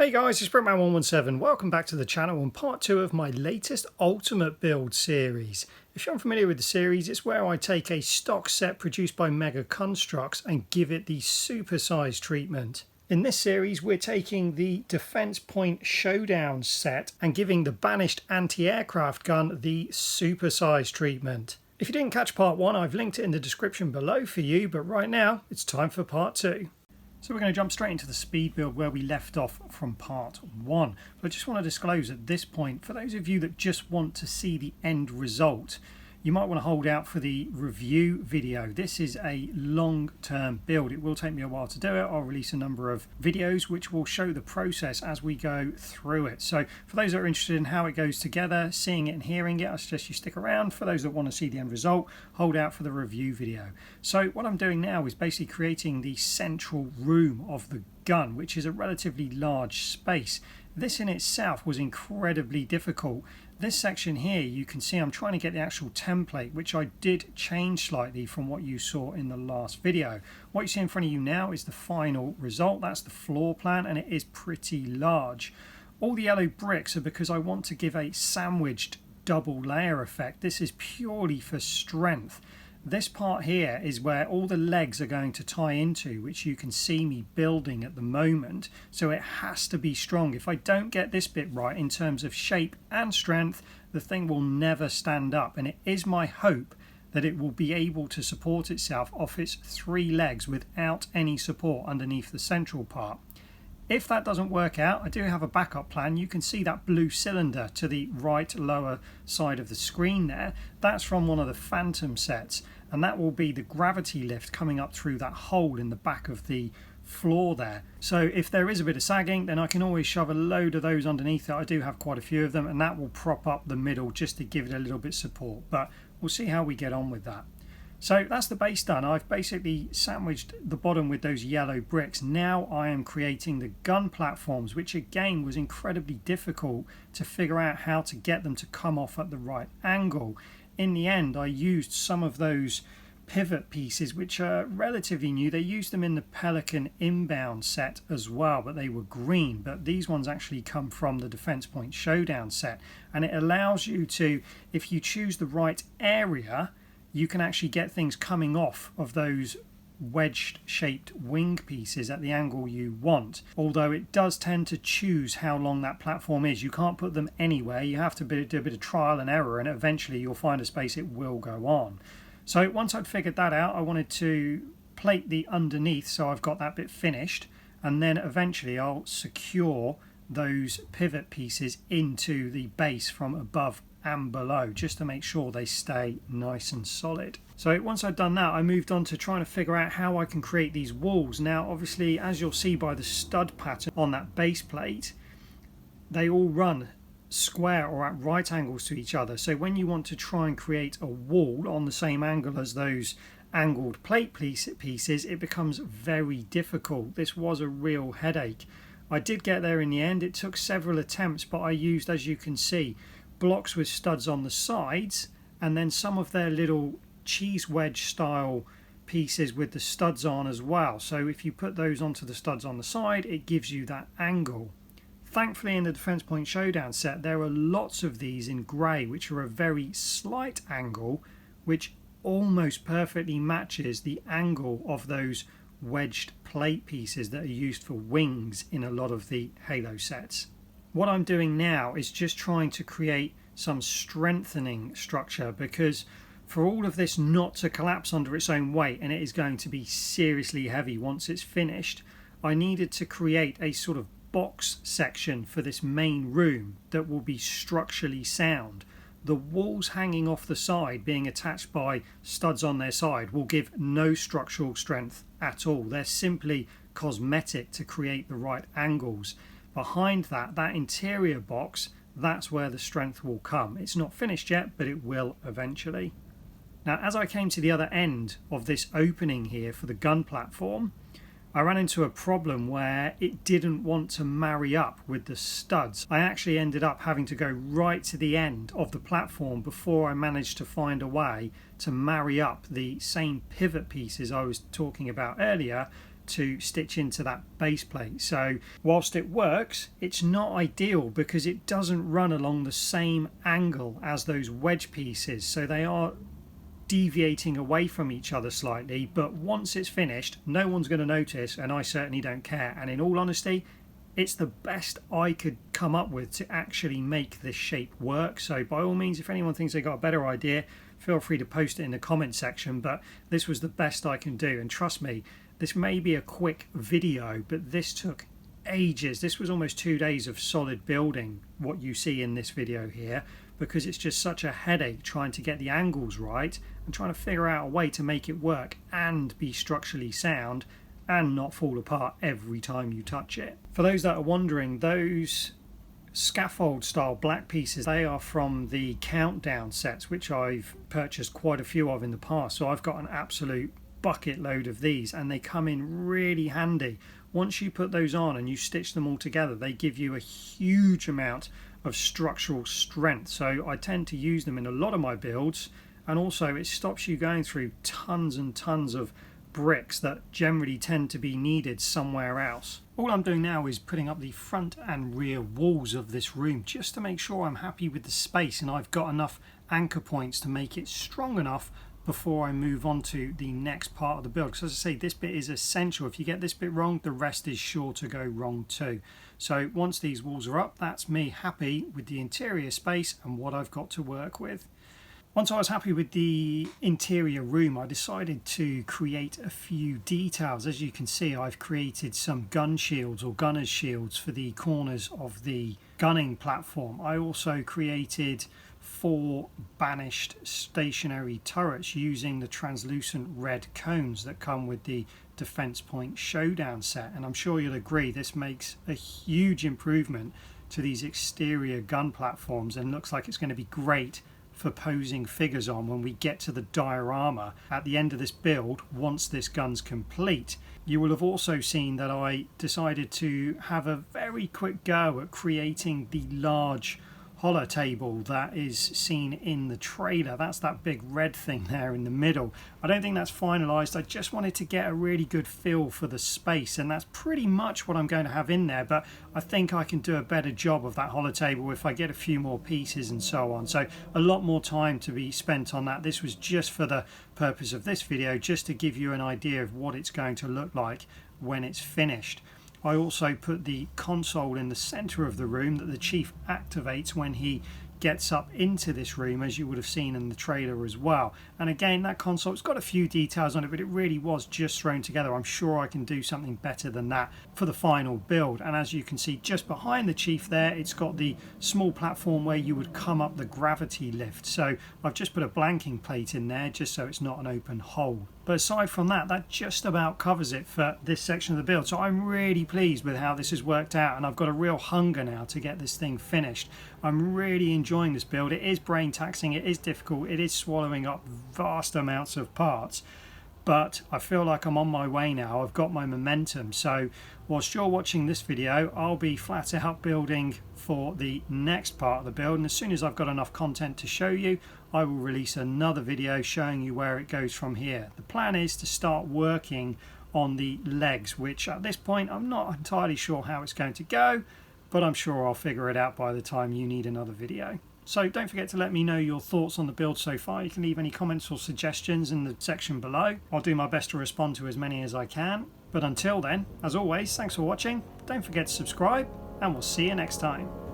Hey guys, it's Brickman117. Welcome back to the channel and part 2 of my latest Ultimate Build series. If you're unfamiliar with the series, it's where I take a stock set produced by Construx and give it the supersize treatment. In this series, we're taking the Defense Point Showdown set and giving the Banished anti-aircraft gun the supersize treatment. If you didn't catch part 1, I've linked it in the description below for you, but right now, it's time for part 2. So we're going to jump straight into the speed build where we left off from part 1. But I just want to disclose at this point, for those of you that just want to see the end result, you might want to hold out for the review video. This is a long-term build. It will take me a while to do it. I'll release a number of videos which will show the process as we go through it. So for those that are interested in how it goes together, seeing it and hearing it, I suggest you stick around. For those that want to see the end result, hold out for the review video. So what I'm doing now is basically creating the central room of the gun, which is a relatively large space. This in itself was incredibly difficult. This section here, you can see I'm trying to get the actual template, which I did change slightly from what you saw in the last video. What you see in front of you now is the final result. That's the floor plan, and it is pretty large. All the yellow bricks are because I want to give a sandwiched double layer effect. This is purely for strength. This part here is where all the legs are going to tie into, which you can see me building at the moment. So it has to be strong. If I don't get this bit right in terms of shape and strength, the thing will never stand up. And it is my hope that it will be able to support itself off its 3 legs without any support underneath the central part. If that doesn't work out, I do have a backup plan. You can see that blue cylinder to the right lower side of the screen there. That's from one of the Phantom sets, and that will be the gravity lift coming up through that hole in the back of the floor there. So if there is a bit of sagging, then I can always shove a load of those underneath it. I do have quite a few of them, and that will prop up the middle just to give it a little bit of support. But we'll see how we get on with that. So that's the base done. I've basically sandwiched the bottom with those yellow bricks. Now I am creating the gun platforms, which again was incredibly difficult to figure out how to get them to come off at the right angle. In the end, I used some of those pivot pieces, which are relatively new. They used them in the Pelican inbound set as well, but they were green. But these ones actually come from the Defense Point Showdown set, and it allows you to, if you choose the right area, you can actually get things coming off of those wedged shaped wing pieces at the angle you want. Although it does tend to choose how long that platform is. You can't put them anywhere. You have to do a bit of trial and error, and eventually you'll find a space it will go on. So once I'd figured that out, I wanted to plate the underneath, so I've got that bit finished, and then eventually I'll secure those pivot pieces into the base from above and below, just to make sure they stay nice and solid. So once I'd done that, I moved on to trying to figure out how I can create these walls. Now obviously, as you'll see by the stud pattern on that base plate, they all run square or at right angles to each other. So when you want to try and create a wall on the same angle as those angled plate pieces, it becomes very difficult. This was a real headache. I did get there in the end. It took several attempts, but I used, as you can see, blocks with studs on the sides, and then some of their little cheese wedge style pieces with the studs on as well. So if you put those onto the studs on the side, it gives you that angle. Thankfully in the Defense Point Showdown set, there are lots of these in grey, which are a very slight angle, which almost perfectly matches the angle of those wedged plate pieces that are used for wings in a lot of the Halo sets. What I'm doing now is just trying to create some strengthening structure, because for all of this not to collapse under its own weight, and it is going to be seriously heavy once it's finished, I needed to create a sort of box section for this main room that will be structurally sound. The walls hanging off the side being attached by studs on their side will give no structural strength at all. They're simply cosmetic to create the right angles. Behind that interior box, that's where the strength will come. It's not finished yet, but it will eventually. Now, as I came to the other end of this opening here for the gun platform, I ran into a problem where it didn't want to marry up with the studs. I actually ended up having to go right to the end of the platform before I managed to find a way to marry up the same pivot pieces I was talking about earlier to stitch into that base plate. So whilst it works, it's not ideal because it doesn't run along the same angle as those wedge pieces, so they are deviating away from each other slightly. But once it's finished, no one's going to notice, and I certainly don't care. And in all honesty, it's the best I could come up with to actually make this shape work. So by all means, if anyone thinks they got a better idea, feel free to post it in the comment section, but this was the best I can do. And trust me, this may be a quick video, but this took ages. This was almost 2 days of solid building, what you see in this video here, because it's just such a headache trying to get the angles right and trying to figure out a way to make it work and be structurally sound and not fall apart every time you touch it. For those that are wondering, those scaffold style black pieces, they are from the countdown sets, which I've purchased quite a few of in the past. So I've got an absolute bucket load of these, and they come in really handy. Once you put those on and you stitch them all together, they give you a huge amount of structural strength. So I tend to use them in a lot of my builds, and also it stops you going through tons and tons of bricks that generally tend to be needed somewhere else. All I'm doing now is putting up the front and rear walls of this room just to make sure I'm happy with the space and I've got enough anchor points to make it strong enough before I move on to the next part of the build. Because as I say, this bit is essential. If you get this bit wrong, the rest is sure to go wrong too. So once these walls are up, that's me happy with the interior space and what I've got to work with. Once I was happy with the interior room, I decided to create a few details. As you can see, I've created some gun shields or gunner's shields for the corners of the gunning platform. I also created 4 Banished stationary turrets using the translucent red cones that come with the Defense Point Showdown set. And I'm sure you'll agree this makes a huge improvement to these exterior gun platforms and looks like it's going to be great for posing figures on when we get to the diorama at the end of this build. Once this gun's complete, you will have also seen that I decided to have a very quick go at creating the large hollow table that is seen in the trailer. That's that big red thing there in the middle. I don't think that's finalized. I just wanted to get a really good feel for the space, and that's pretty much what I'm going to have in there, but I think I can do a better job of that hollow table if I get a few more pieces and so on. So a lot more time to be spent on that. This was just for the purpose of this video, just to give you an idea of what it's going to look like when it's finished. I also put the console in the center of the room that the chief activates when he gets up into this room, as you would have seen in the trailer as well. And again, that console, it's got a few details on it, but it really was just thrown together. I'm sure I can do something better than that for the final build. And as you can see just behind the chief there, it's got the small platform where you would come up the gravity lift. So I've just put a blanking plate in there just so it's not an open hole. But aside from that, that just about covers it for this section of the build. So I'm really pleased with how this has worked out, and I've got a real hunger now to get this thing finished. I'm really enjoying this build. It is brain taxing, it is difficult, it is swallowing up vast amounts of parts, but I feel like I'm on my way now. I've got my momentum. So whilst you're watching this video, I'll be flat out building for the next part of the build, and as soon as I've got enough content to show you, I will release another video showing you where it goes from here. The plan is to start working on the legs, which at this point I'm not entirely sure how it's going to go, but I'm sure I'll figure it out by the time you need another video. So don't forget to let me know your thoughts on the build so far. You can leave any comments or suggestions in the section below. I'll do my best to respond to as many as I can. But until then, as always, thanks for watching. Don't forget to subscribe, and we'll see you next time.